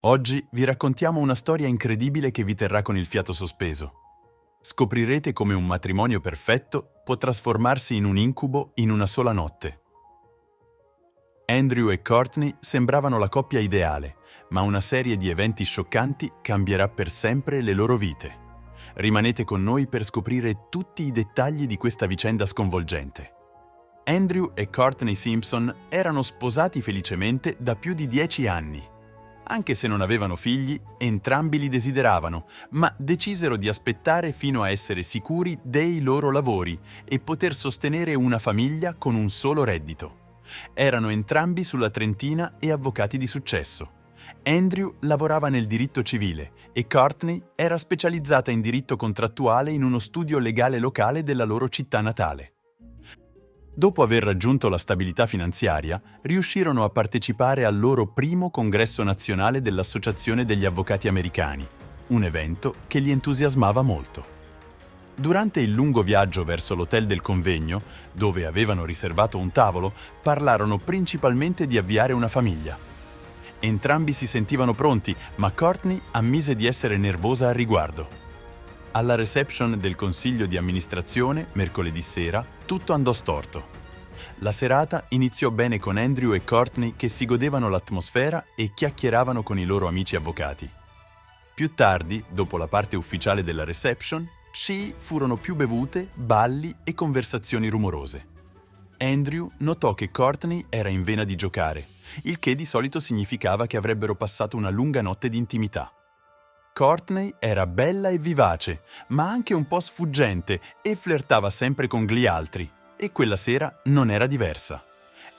Oggi vi raccontiamo una storia incredibile che vi terrà con il fiato sospeso. Scoprirete come un matrimonio perfetto può trasformarsi in un incubo in una sola notte. Andrew e Courtney sembravano la coppia ideale, ma una serie di eventi scioccanti cambierà per sempre le loro vite. Rimanete con noi per scoprire tutti i dettagli di questa vicenda sconvolgente. Andrew e Courtney Simpson erano sposati felicemente da più di 10 anni. Anche se non avevano figli, entrambi li desideravano, ma decisero di aspettare fino a essere sicuri dei loro lavori e poter sostenere una famiglia con un solo reddito. Erano entrambi sulla trentina e avvocati di successo. Andrew lavorava nel diritto civile e Courtney era specializzata in diritto contrattuale in uno studio legale locale della loro città natale. Dopo aver raggiunto la stabilità finanziaria, riuscirono a partecipare al loro primo congresso nazionale dell'Associazione degli Avvocati Americani, un evento che li entusiasmava molto. Durante il lungo viaggio verso l'hotel del convegno, dove avevano riservato un tavolo, parlarono principalmente di avviare una famiglia. Entrambi si sentivano pronti, ma Courtney ammise di essere nervosa al riguardo. Alla reception del consiglio di amministrazione, mercoledì sera, tutto andò storto. La serata iniziò bene con Andrew e Courtney che si godevano l'atmosfera e chiacchieravano con i loro amici avvocati. Più tardi, dopo la parte ufficiale della reception, ci furono più bevute, balli e conversazioni rumorose. Andrew notò che Courtney era in vena di giocare, il che di solito significava che avrebbero passato una lunga notte di intimità. Courtney era bella e vivace, ma anche un po' sfuggente e flirtava sempre con gli altri, e quella sera non era diversa.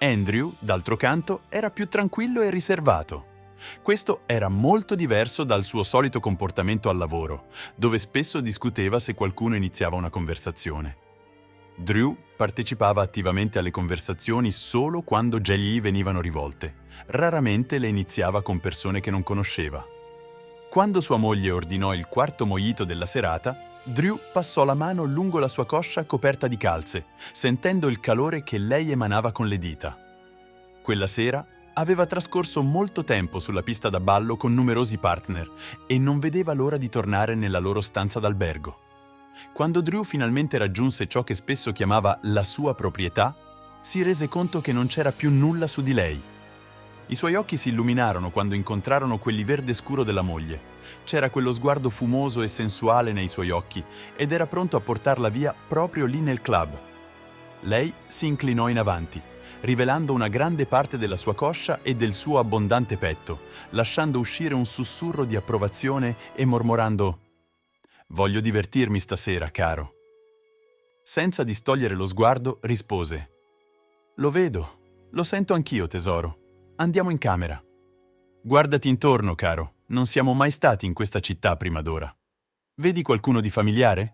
Andrew, d'altro canto, era più tranquillo e riservato. Questo era molto diverso dal suo solito comportamento al lavoro, dove spesso discuteva se qualcuno iniziava una conversazione. Drew partecipava attivamente alle conversazioni solo quando già gli venivano rivolte. Raramente le iniziava con persone che non conosceva. Quando sua moglie ordinò il quarto mojito della serata, Drew passò la mano lungo la sua coscia coperta di calze, sentendo il calore che lei emanava con le dita. Quella sera aveva trascorso molto tempo sulla pista da ballo con numerosi partner e non vedeva l'ora di tornare nella loro stanza d'albergo. Quando Drew finalmente raggiunse ciò che spesso chiamava la sua proprietà, si rese conto che non c'era più nulla su di lei. I suoi occhi si illuminarono quando incontrarono quelli verde scuro della moglie. C'era quello sguardo fumoso e sensuale nei suoi occhi ed era pronto a portarla via proprio lì nel club. Lei si inclinò in avanti, rivelando una grande parte della sua coscia e del suo abbondante petto, lasciando uscire un sussurro di approvazione e mormorando «Voglio divertirmi stasera, caro». Senza distogliere lo sguardo, rispose «Lo vedo, lo sento anch'io, tesoro. Andiamo in camera». «Guardati intorno, caro. Non siamo mai stati in questa città prima d'ora. Vedi qualcuno di familiare?»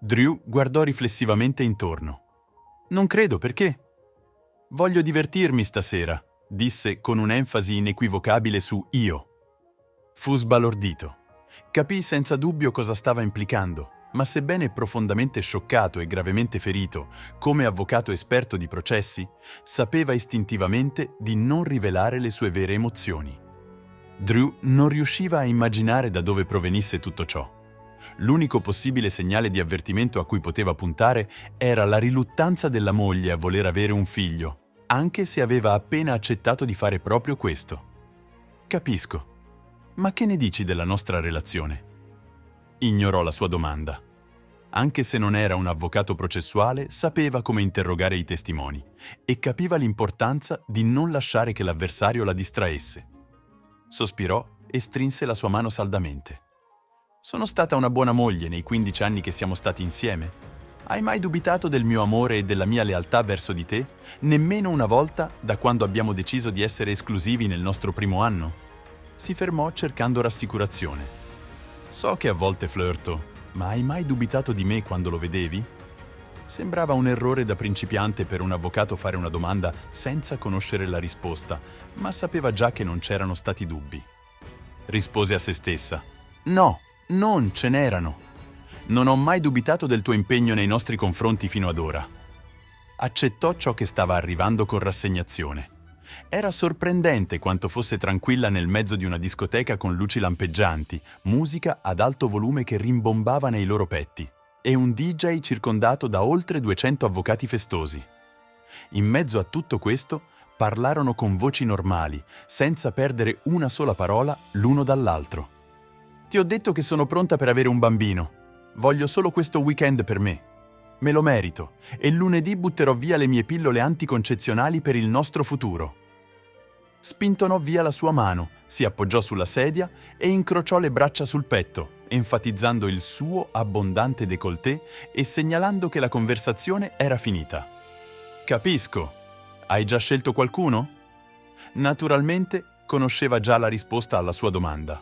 Drew guardò riflessivamente intorno. «Non credo, perché?» «Voglio divertirmi stasera», disse con un'enfasi inequivocabile su io. Fu sbalordito. Capì senza dubbio cosa stava implicando, ma sebbene profondamente scioccato e gravemente ferito, come avvocato esperto di processi, sapeva istintivamente di non rivelare le sue vere emozioni. Drew non riusciva a immaginare da dove provenisse tutto ciò. L'unico possibile segnale di avvertimento a cui poteva puntare era la riluttanza della moglie a voler avere un figlio, anche se aveva appena accettato di fare proprio questo. «Capisco. Ma che ne dici della nostra relazione?» Ignorò la sua domanda. Anche se non era un avvocato processuale, sapeva come interrogare i testimoni e capiva l'importanza di non lasciare che l'avversario la distraesse. Sospirò e strinse la sua mano saldamente. «Sono stata una buona moglie nei 15 anni che siamo stati insieme. Hai mai dubitato del mio amore e della mia lealtà verso di te? Nemmeno una volta da quando abbiamo deciso di essere esclusivi nel nostro primo anno?» Si fermò cercando rassicurazione. «So che a volte flirto, ma hai mai dubitato di me quando lo vedevi?» Sembrava un errore da principiante per un avvocato fare una domanda senza conoscere la risposta, ma sapeva già che non c'erano stati dubbi. Rispose a se stessa: «No, non ce n'erano. Non ho mai dubitato del tuo impegno nei nostri confronti fino ad ora». Accettò ciò che stava arrivando con rassegnazione. Era sorprendente quanto fosse tranquilla nel mezzo di una discoteca con luci lampeggianti, musica ad alto volume che rimbombava nei loro petti e un DJ circondato da oltre 200 avvocati festosi. In mezzo a tutto questo parlarono con voci normali, senza perdere una sola parola l'uno dall'altro. «Ti ho detto che sono pronta per avere un bambino. Voglio solo questo weekend per me. Me lo merito e lunedì butterò via le mie pillole anticoncezionali per il nostro futuro». Spintonò via la sua mano, si appoggiò sulla sedia e incrociò le braccia sul petto, enfatizzando il suo abbondante décolleté e segnalando che la conversazione era finita. «Capisco. Hai già scelto qualcuno?» Naturalmente conosceva già la risposta alla sua domanda.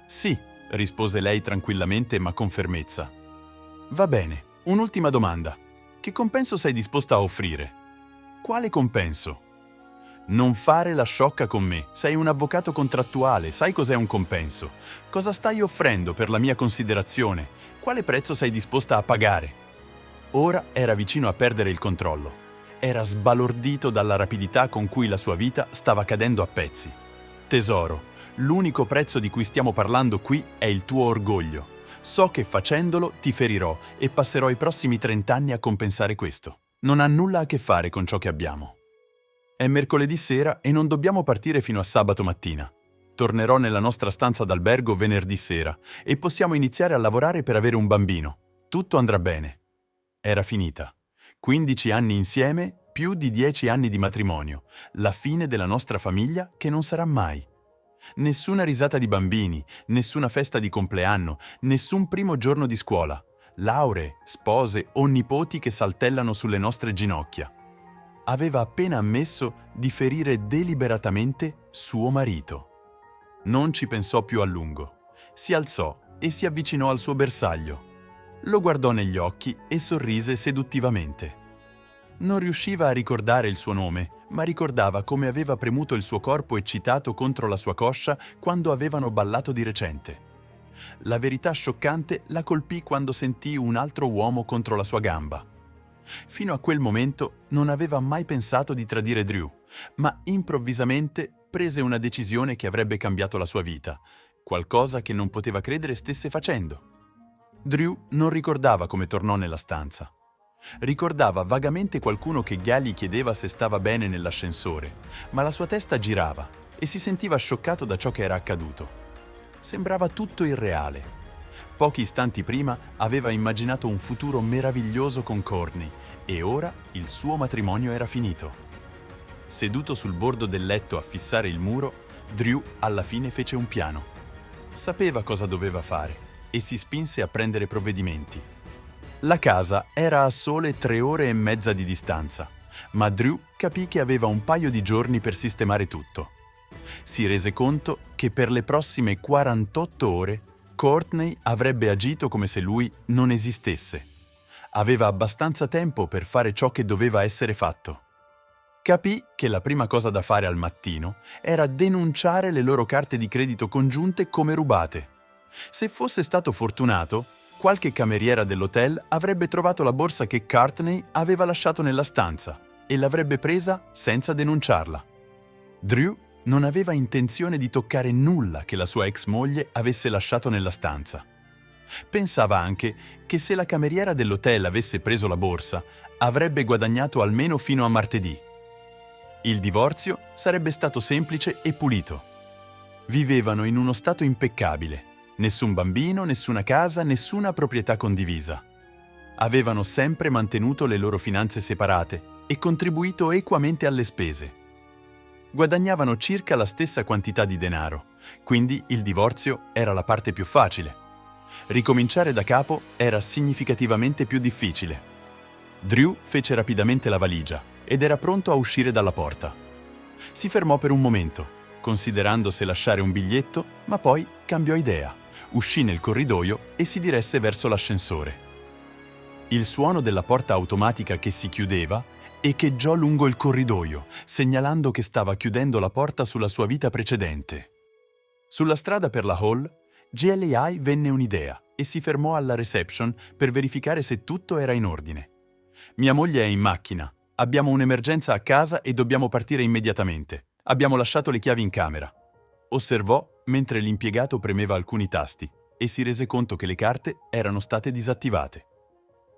«Sì», rispose lei tranquillamente ma con fermezza. «Va bene, un'ultima domanda. Che compenso sei disposta a offrire?» «Quale compenso?» «Non fare la sciocca con me. Sei un avvocato contrattuale, sai cos'è un compenso. Cosa stai offrendo per la mia considerazione? Quale prezzo sei disposta a pagare?» Ora era vicino a perdere il controllo. Era sbalordito dalla rapidità con cui la sua vita stava cadendo a pezzi. «Tesoro, l'unico prezzo di cui stiamo parlando qui è il tuo orgoglio. So che facendolo ti ferirò e passerò i prossimi 30 anni a compensare questo. Non ha nulla a che fare con ciò che abbiamo. È mercoledì sera e non dobbiamo partire fino a sabato mattina. Tornerò nella nostra stanza d'albergo venerdì sera e possiamo iniziare a lavorare per avere un bambino. Tutto andrà bene». Era finita. 15 anni insieme, più di 10 anni di matrimonio, la fine della nostra famiglia che non sarà mai. Nessuna risata di bambini, nessuna festa di compleanno, nessun primo giorno di scuola, lauree, spose o nipoti che saltellano sulle nostre ginocchia. Aveva appena ammesso di ferire deliberatamente suo marito. Non ci pensò più a lungo. Si alzò e si avvicinò al suo bersaglio. Lo guardò negli occhi e sorrise seduttivamente. Non riusciva a ricordare il suo nome, ma ricordava come aveva premuto il suo corpo eccitato contro la sua coscia quando avevano ballato di recente. La verità scioccante la colpì quando sentì un altro uomo contro la sua gamba. Fino a quel momento non aveva mai pensato di tradire Drew, ma improvvisamente prese una decisione che avrebbe cambiato la sua vita, qualcosa che non poteva credere stesse facendo. Drew non ricordava come tornò nella stanza. Ricordava vagamente qualcuno che gli chiedeva se stava bene nell'ascensore, ma la sua testa girava e si sentiva scioccato da ciò che era accaduto. Sembrava tutto irreale. Pochi istanti prima aveva immaginato un futuro meraviglioso con Courtney e ora il suo matrimonio era finito. Seduto sul bordo del letto a fissare il muro, Drew alla fine fece un piano. Sapeva cosa doveva fare e si spinse a prendere provvedimenti. La casa era a sole 3 ore e mezza di distanza, ma Drew capì che aveva un paio di giorni per sistemare tutto. Si rese conto che per le prossime 48 ore Courtney avrebbe agito come se lui non esistesse. Aveva abbastanza tempo per fare ciò che doveva essere fatto. Capì che la prima cosa da fare al mattino era denunciare le loro carte di credito congiunte come rubate. Se fosse stato fortunato, qualche cameriera dell'hotel avrebbe trovato la borsa che Courtney aveva lasciato nella stanza e l'avrebbe presa senza denunciarla. Drew non aveva intenzione di toccare nulla che la sua ex moglie avesse lasciato nella stanza. Pensava anche che se la cameriera dell'hotel avesse preso la borsa, avrebbe guadagnato almeno fino a martedì. Il divorzio sarebbe stato semplice e pulito. Vivevano in uno stato impeccabile. Nessun bambino, nessuna casa, nessuna proprietà condivisa. Avevano sempre mantenuto le loro finanze separate e contribuito equamente alle spese. Guadagnavano circa la stessa quantità di denaro, quindi il divorzio era la parte più facile. Ricominciare da capo era significativamente più difficile. Drew fece rapidamente la valigia ed era pronto a uscire dalla porta. Si fermò per un momento, considerando se lasciare un biglietto, ma poi cambiò idea. Uscì nel corridoio e si diresse verso l'ascensore. Il suono della porta automatica che si chiudeva echeggiò lungo il corridoio, segnalando che stava chiudendo la porta sulla sua vita precedente. Sulla strada per la hall, GLI venne un'idea e si fermò alla reception per verificare se tutto era in ordine. «Mia moglie è in macchina», abbiamo un'emergenza a casa e dobbiamo partire immediatamente. Abbiamo lasciato le chiavi in camera. Osservò mentre l'impiegato premeva alcuni tasti e si rese conto che le carte erano state disattivate.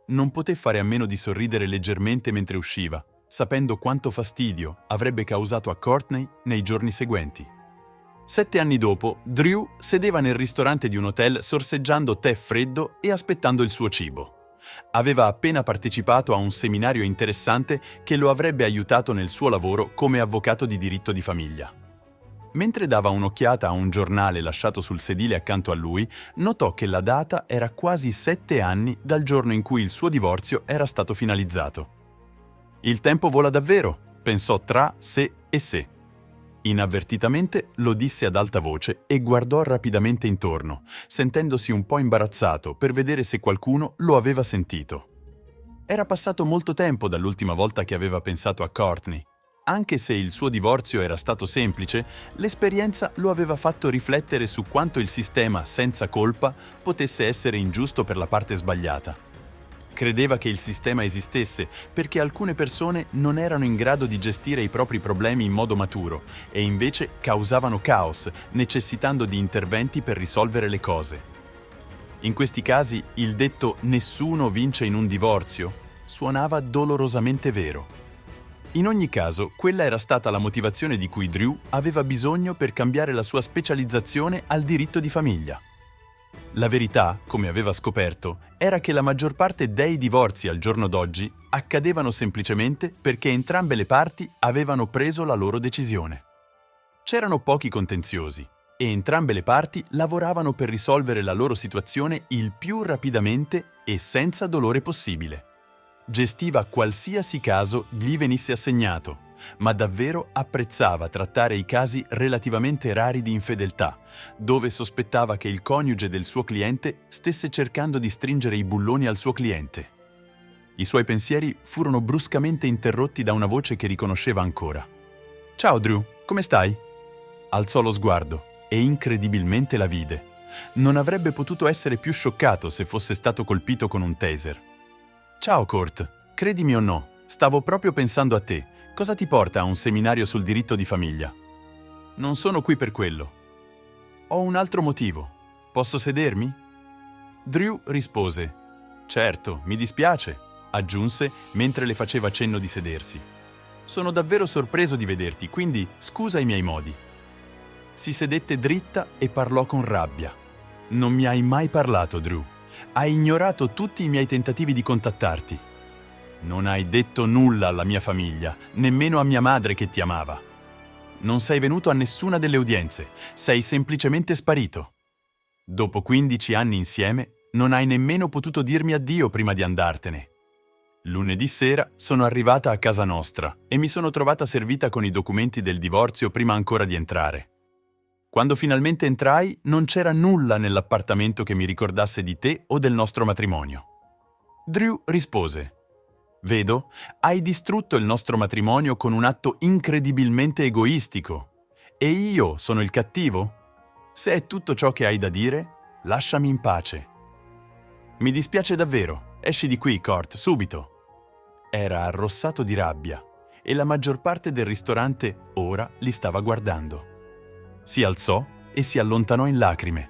Non poté fare a meno di sorridere leggermente mentre usciva, sapendo quanto fastidio avrebbe causato a Courtney nei giorni seguenti. 7 anni dopo, Drew sedeva nel ristorante di un hotel sorseggiando tè freddo e aspettando il suo cibo. Aveva appena partecipato a un seminario interessante che lo avrebbe aiutato nel suo lavoro come avvocato di diritto di famiglia. Mentre dava un'occhiata a un giornale lasciato sul sedile accanto a lui, notò che la data era quasi 7 anni dal giorno in cui il suo divorzio era stato finalizzato. Il tempo vola davvero, pensò tra sé e sé. Inavvertitamente lo disse ad alta voce e guardò rapidamente intorno, sentendosi un po' imbarazzato per vedere se qualcuno lo aveva sentito. Era passato molto tempo dall'ultima volta che aveva pensato a Courtney. Anche se il suo divorzio era stato semplice, l'esperienza lo aveva fatto riflettere su quanto il sistema senza colpa potesse essere ingiusto per la parte sbagliata. Credeva che il sistema esistesse perché alcune persone non erano in grado di gestire i propri problemi in modo maturo e invece causavano caos, necessitando di interventi per risolvere le cose. In questi casi, il detto "nessuno vince in un divorzio" suonava dolorosamente vero. In ogni caso, quella era stata la motivazione di cui Drew aveva bisogno per cambiare la sua specializzazione al diritto di famiglia. La verità, come aveva scoperto, era che la maggior parte dei divorzi al giorno d'oggi accadevano semplicemente perché entrambe le parti avevano preso la loro decisione. C'erano pochi contenziosi e entrambe le parti lavoravano per risolvere la loro situazione il più rapidamente e senza dolore possibile. Gestiva qualsiasi caso gli venisse assegnato, ma davvero apprezzava trattare i casi relativamente rari di infedeltà, dove sospettava che il coniuge del suo cliente stesse cercando di stringere i bulloni al suo cliente. I suoi pensieri furono bruscamente interrotti da una voce che riconosceva ancora. «Ciao Drew, come stai?» Alzò lo sguardo e incredibilmente la vide. Non avrebbe potuto essere più scioccato se fosse stato colpito con un taser. «Ciao Kurt, credimi o no, stavo proprio pensando a te. Cosa ti porta a un seminario sul diritto di famiglia?» «Non sono qui per quello. Ho un altro motivo. Posso sedermi?» Drew rispose. «Certo, mi dispiace», aggiunse mentre le faceva cenno di sedersi. «Sono davvero sorpreso di vederti, quindi scusa i miei modi». Si sedette dritta e parlò con rabbia. «Non mi hai mai parlato, Drew. Hai ignorato tutti i miei tentativi di contattarti. Non hai detto nulla alla mia famiglia, nemmeno a mia madre che ti amava. Non sei venuto a nessuna delle udienze, sei semplicemente sparito. Dopo 15 anni insieme, non hai nemmeno potuto dirmi addio prima di andartene. Lunedì sera sono arrivata a casa nostra e mi sono trovata servita con i documenti del divorzio prima ancora di entrare. Quando finalmente entrai, non c'era nulla nell'appartamento che mi ricordasse di te o del nostro matrimonio». Drew rispose. «Vedo, hai distrutto il nostro matrimonio con un atto incredibilmente egoistico. E io sono il cattivo? Se è tutto ciò che hai da dire, lasciami in pace». «Mi dispiace davvero. Esci di qui, Court, subito». Era arrossato di rabbia e la maggior parte del ristorante ora li stava guardando. Si alzò e si allontanò in lacrime.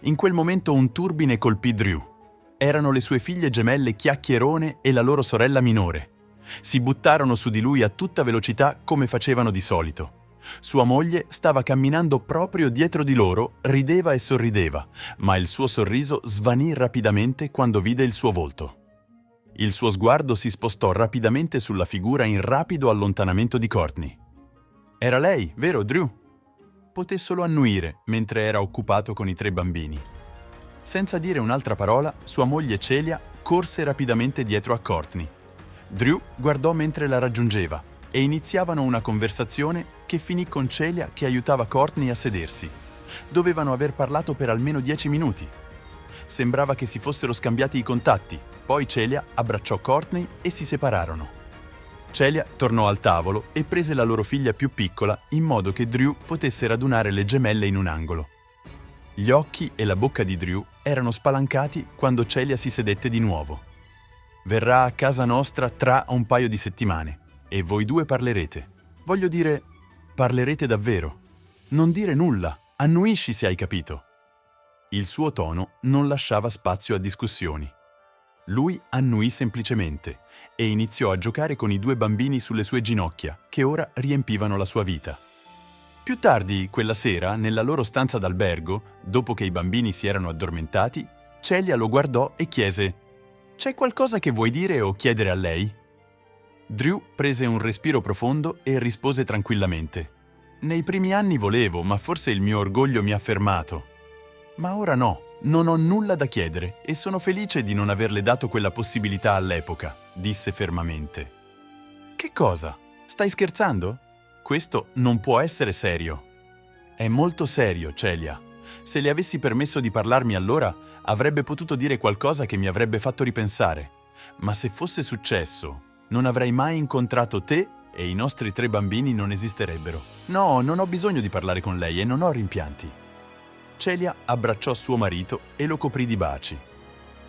In quel momento un turbine colpì Drew. Erano le sue figlie gemelle Chiacchierone e la loro sorella minore. Si buttarono su di lui a tutta velocità come facevano di solito. Sua moglie stava camminando proprio dietro di loro, rideva e sorrideva, ma il suo sorriso svanì rapidamente quando vide il suo volto. Il suo sguardo si spostò rapidamente sulla figura in rapido allontanamento di Courtney. «Era lei, vero, Drew?» Poté solo annuire mentre era occupato con i 3 bambini. Senza dire un'altra parola, sua moglie Celia corse rapidamente dietro a Courtney. Drew guardò mentre la raggiungeva e iniziavano una conversazione che finì con Celia che aiutava Courtney a sedersi. Dovevano aver parlato per almeno 10 minuti. Sembrava che si fossero scambiati i contatti, poi Celia abbracciò Courtney e si separarono. Celia tornò al tavolo e prese la loro figlia più piccola in modo che Drew potesse radunare le gemelle in un angolo. Gli occhi e la bocca di Drew erano spalancati quando Celia si sedette di nuovo. «Verrà a casa nostra tra un paio di settimane. e voi due parlerete. Voglio dire, parlerete davvero. Non dire nulla, annuisci se hai capito. Il suo tono non lasciava spazio a discussioni. Lui annuì semplicemente e iniziò a giocare con i due bambini sulle sue ginocchia, che ora riempivano la sua vita. Più tardi, quella sera, nella loro stanza d'albergo, dopo che i bambini si erano addormentati, Celia lo guardò e chiese: «C'è qualcosa che vuoi dire o chiedere a lei?» Drew prese un respiro profondo e rispose tranquillamente: «Nei primi anni volevo, ma forse il mio orgoglio mi ha fermato. Ma ora no, non ho nulla da chiedere e sono felice di non averle dato quella possibilità all'epoca», disse fermamente. «Che cosa? Stai scherzando? Questo non può essere serio». «È molto serio, Celia. Se le avessi permesso di parlarmi allora, avrebbe potuto dire qualcosa che mi avrebbe fatto ripensare. Ma se fosse successo, non avrei mai incontrato te e i nostri 3 bambini non esisterebbero. No, non ho bisogno di parlare con lei e non ho rimpianti». Celia abbracciò suo marito e lo coprì di baci.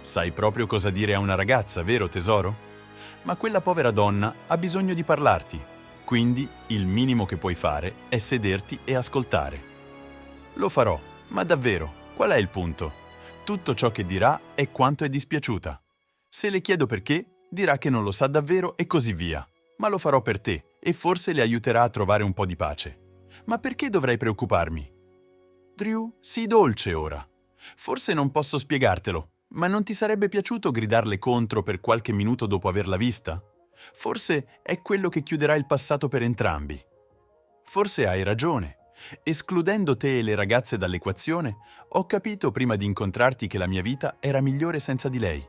«Sai proprio cosa dire a una ragazza, vero tesoro? Ma quella povera donna ha bisogno di parlarti. Quindi il minimo che puoi fare è sederti e ascoltare». «Lo farò, ma davvero, qual è il punto? Tutto ciò che dirà è quanto è dispiaciuta. Se le chiedo perché, dirà che non lo sa davvero e così via. Ma lo farò per te e forse le aiuterà a trovare un po' di pace. Ma perché dovrei preoccuparmi?» «Drew, sii dolce ora. Forse non posso spiegartelo, ma non ti sarebbe piaciuto gridarle contro per qualche minuto dopo averla vista? Forse è quello che chiuderà il passato per entrambi. Forse hai ragione. Escludendo te e le ragazze dall'equazione, ho capito prima di incontrarti che la mia vita era migliore senza di lei.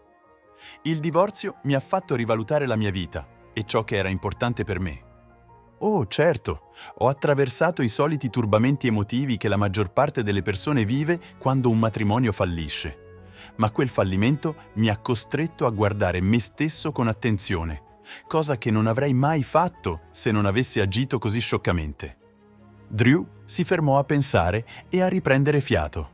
Il divorzio mi ha fatto rivalutare la mia vita e ciò che era importante per me. Oh, certo, ho attraversato i soliti turbamenti emotivi che la maggior parte delle persone vive quando un matrimonio fallisce. Ma quel fallimento mi ha costretto a guardare me stesso con attenzione, cosa che non avrei mai fatto se non avessi agito così scioccamente». Drew si fermò a pensare e a riprendere fiato.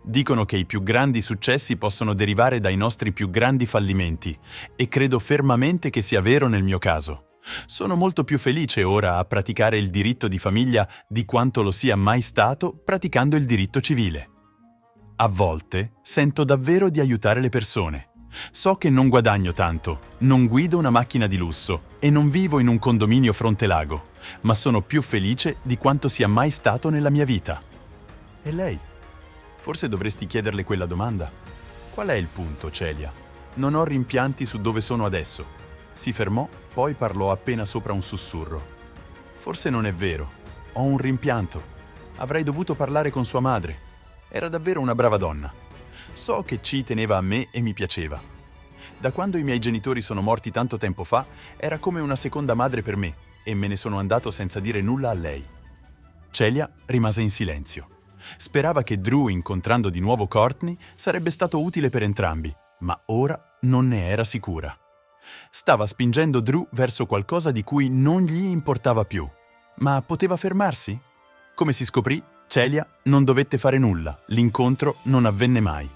«Dicono che i più grandi successi possono derivare dai nostri più grandi fallimenti e credo fermamente che sia vero nel mio caso. Sono molto più felice ora a praticare il diritto di famiglia di quanto lo sia mai stato praticando il diritto civile. A volte sento davvero di aiutare le persone. So che non guadagno tanto, non guido una macchina di lusso e non vivo in un condominio fronte lago, ma sono più felice di quanto sia mai stato nella mia vita». «E lei? Forse dovresti chiederle quella domanda. Qual è il punto, Celia? Non ho rimpianti su dove sono adesso». Si fermò, poi parlò appena sopra un sussurro. «Forse non è vero. Ho un rimpianto. Avrei dovuto parlare con sua madre. Era davvero una brava donna. So che ci teneva a me e mi piaceva. Da quando i miei genitori sono morti tanto tempo fa, era come una seconda madre per me e me ne sono andato senza dire nulla a lei». Celia rimase in silenzio. Sperava che Drew, incontrando di nuovo Courtney, sarebbe stato utile per entrambi, ma ora non ne era sicura. Stava spingendo Drew verso qualcosa di cui non gli importava più. Ma poteva fermarsi? Come si scoprì, Celia non dovette fare nulla, l'incontro non avvenne mai.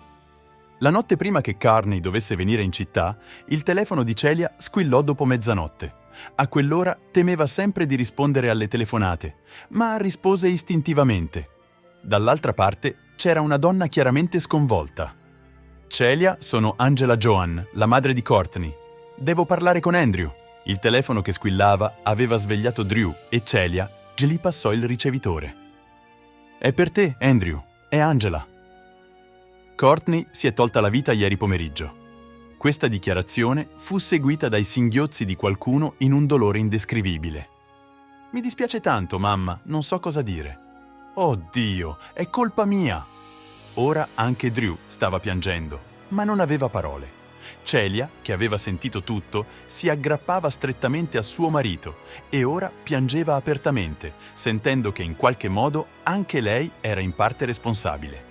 La notte prima che Courtney dovesse venire in città, il telefono di Celia squillò dopo mezzanotte. A quell'ora temeva sempre di rispondere alle telefonate, ma rispose istintivamente. Dall'altra parte c'era una donna chiaramente sconvolta. «Celia, sono Angela Joan, la madre di Courtney. Devo parlare con Andrew». Il telefono che squillava aveva svegliato Drew e Celia gli passò il ricevitore. «È per te, Andrew. È Angela». Courtney si è tolta la vita ieri pomeriggio. Questa dichiarazione fu seguita dai singhiozzi di qualcuno in un dolore indescrivibile. «Mi dispiace tanto, mamma, non so cosa dire». «Oh Dio, è colpa mia!» Ora anche Drew stava piangendo, ma non aveva parole. Celia, che aveva sentito tutto, si aggrappava strettamente a suo marito e ora piangeva apertamente, sentendo che in qualche modo anche lei era in parte responsabile.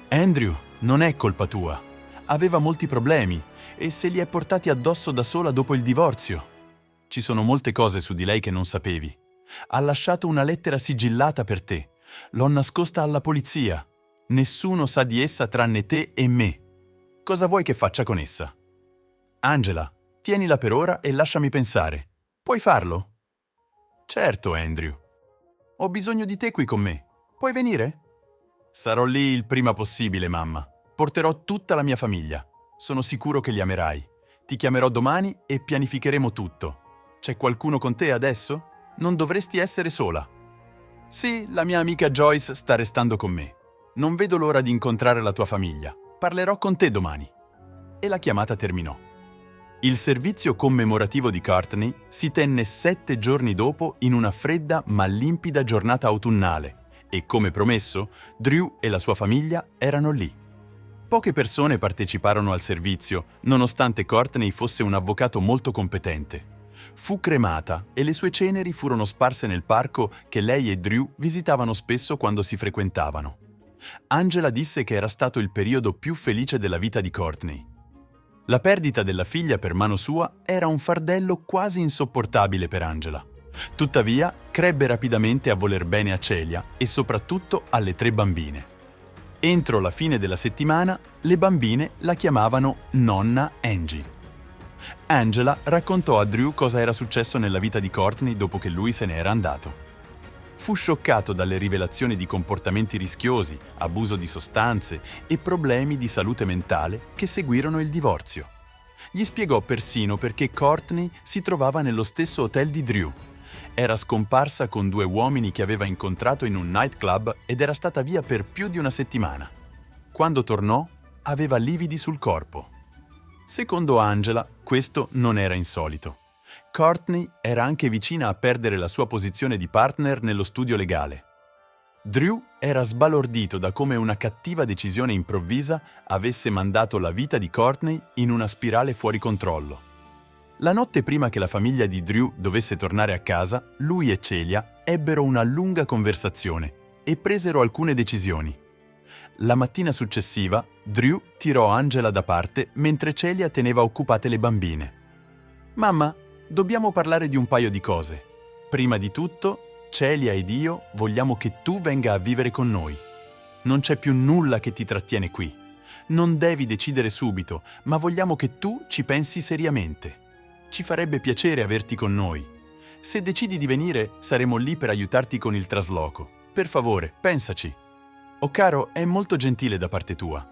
«Andrew, non è colpa tua. Aveva molti problemi e se li è portati addosso da sola dopo il divorzio. Ci sono molte cose su di lei che non sapevi. Ha lasciato una lettera sigillata per te. L'ho nascosta alla polizia. Nessuno sa di essa tranne te e me. Cosa vuoi che faccia con essa? Angela, tienila per ora e lasciami pensare. Puoi farlo? Certo, Andrew. Ho bisogno di te qui con me. Puoi venire? Sarò lì il prima possibile, mamma. Porterò tutta la mia famiglia. Sono sicuro che li amerai. Ti chiamerò domani e pianificheremo tutto. C'è qualcuno con te adesso? Non dovresti essere sola. Sì, la mia amica Joyce sta restando con me. Non vedo l'ora di incontrare la tua famiglia. Parlerò con te domani. E la chiamata terminò. Il servizio commemorativo di Courtney si tenne 7 giorni dopo in una fredda ma limpida giornata autunnale e, come promesso, Drew e la sua famiglia erano lì. Poche persone parteciparono al servizio, nonostante Courtney fosse un avvocato molto competente. Fu cremata e le sue ceneri furono sparse nel parco che lei e Drew visitavano spesso quando si frequentavano. Angela disse che era stato il periodo più felice della vita di Courtney. La perdita della figlia per mano sua era un fardello quasi insopportabile per Angela. Tuttavia, crebbe rapidamente a voler bene a Celia e soprattutto alle 3 bambine. Entro la fine della settimana, le bambine la chiamavano nonna Angie. Angela raccontò a Drew cosa era successo nella vita di Courtney dopo che lui se ne era andato. Fu scioccato dalle rivelazioni di comportamenti rischiosi, abuso di sostanze e problemi di salute mentale che seguirono il divorzio. Gli spiegò persino perché Courtney si trovava nello stesso hotel di Drew. Era scomparsa con 2 uomini che aveva incontrato in un nightclub ed era stata via per più di una settimana. Quando tornò, aveva lividi sul corpo. Secondo Angela, questo non era insolito. Courtney era anche vicina a perdere la sua posizione di partner nello studio legale. Drew era sbalordito da come una cattiva decisione improvvisa avesse mandato la vita di Courtney in una spirale fuori controllo. La notte prima che la famiglia di Drew dovesse tornare a casa, lui e Celia ebbero una lunga conversazione e presero alcune decisioni. La mattina successiva, Drew tirò Angela da parte mentre Celia teneva occupate le bambine. «Mamma, dobbiamo parlare di un paio di cose. Prima di tutto, Celia ed io vogliamo che tu venga a vivere con noi. Non c'è più nulla che ti trattiene qui. Non devi decidere subito, ma vogliamo che tu ci pensi seriamente. Ci farebbe piacere averti con noi. Se decidi di venire, saremo lì per aiutarti con il trasloco. Per favore, pensaci. Oh caro, è molto gentile da parte tua.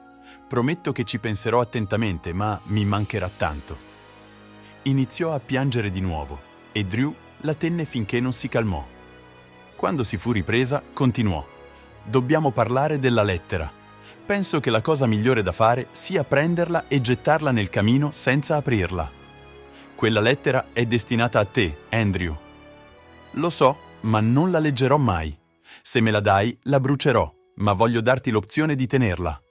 Prometto che ci penserò attentamente, ma mi mancherà tanto». Iniziò a piangere di nuovo e Drew la tenne finché non si calmò. Quando si fu ripresa, continuò. «Dobbiamo parlare della lettera. Penso che la cosa migliore da fare sia prenderla e gettarla nel camino senza aprirla. Quella lettera è destinata a te, Andrew. Lo so, ma non la leggerò mai. Se me la dai, la brucerò, ma voglio darti l'opzione di tenerla.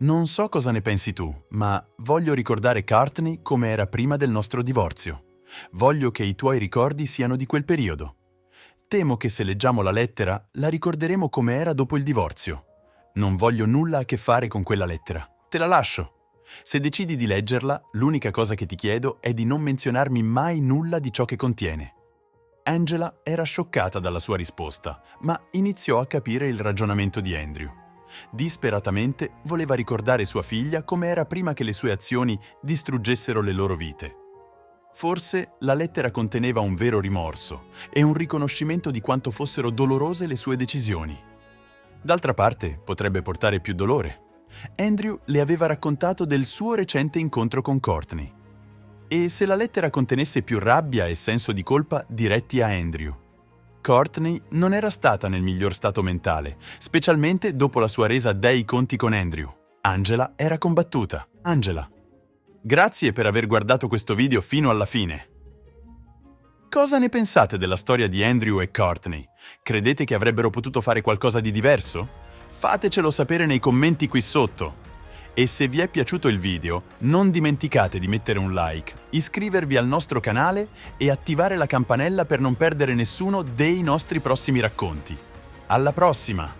Non so cosa ne pensi tu, ma voglio ricordare Courtney come era prima del nostro divorzio. Voglio che i tuoi ricordi siano di quel periodo. Temo che se leggiamo la lettera, la ricorderemo come era dopo il divorzio. Non voglio nulla a che fare con quella lettera. Te la lascio. Se decidi di leggerla, l'unica cosa che ti chiedo è di non menzionarmi mai nulla di ciò che contiene». Angela era scioccata dalla sua risposta, ma iniziò a capire il ragionamento di Andrew. Disperatamente voleva ricordare sua figlia come era prima che le sue azioni distruggessero le loro vite. Forse la lettera conteneva un vero rimorso e un riconoscimento di quanto fossero dolorose le sue decisioni. D'altra parte, potrebbe portare più dolore. Andrew le aveva raccontato del suo recente incontro con Courtney. E se la lettera contenesse più rabbia e senso di colpa diretti a Andrew? Courtney non era stata nel miglior stato mentale, specialmente dopo la sua resa dei conti con Andrew. Angela era combattuta. Angela. Grazie per aver guardato questo video fino alla fine. Cosa ne pensate della storia di Andrew e Courtney? Credete che avrebbero potuto fare qualcosa di diverso? Fatecelo sapere nei commenti qui sotto. E se vi è piaciuto il video, non dimenticate di mettere un like, iscrivervi al nostro canale e attivare la campanella per non perdere nessuno dei nostri prossimi racconti. Alla prossima!